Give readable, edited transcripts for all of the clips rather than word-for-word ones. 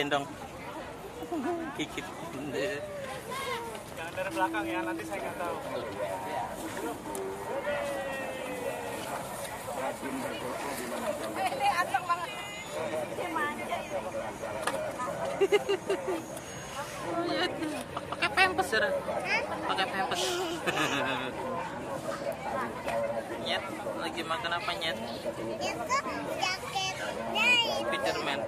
gendong. Gigit. Jangan dari belakang ya, nanti saya nggak tahu. Ini anteng banget. Dia manja itu. Pakai pempes ya? Pakai pempes. Nyet, lagi makan apa Nyet? Itu jaketnya itu. Spiderman.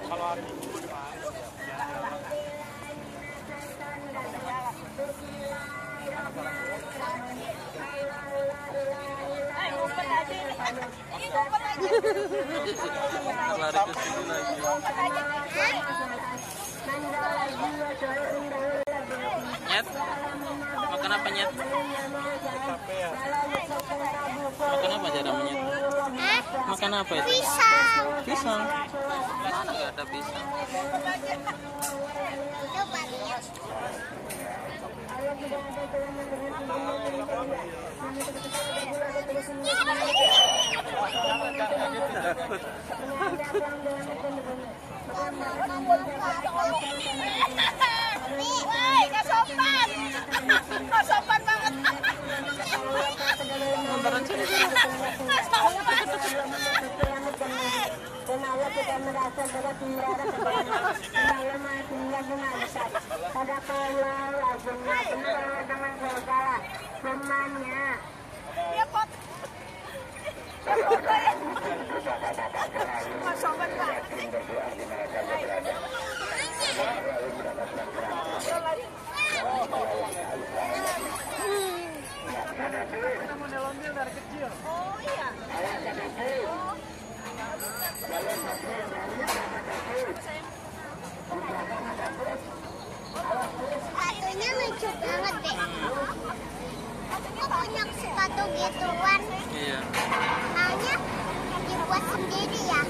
Kalau hari Minggu Lari ke sini lagi. Nyet, makan apa Nyet? capek ya. Makan apa Zahra Nyet? Makan apa itu? Pisang. Pisang. Mana nggak ada pisang? Coba lihat. Nggak sopan. Nggak sopan banget. Nontonan sini. Nggak sopan. Allah kita merasa berat mendarat kepada masyarakat pada Allah lazimnya benar dengan segala semuanya. Dia pot. Dia foto ya. Nggak sopan banget. kita model-ondel dari kecil. Oh iya. Sepatunya lucu banget deh. Aku punya sepatu gituan. Iya. Maunya dibuat sendiri ya.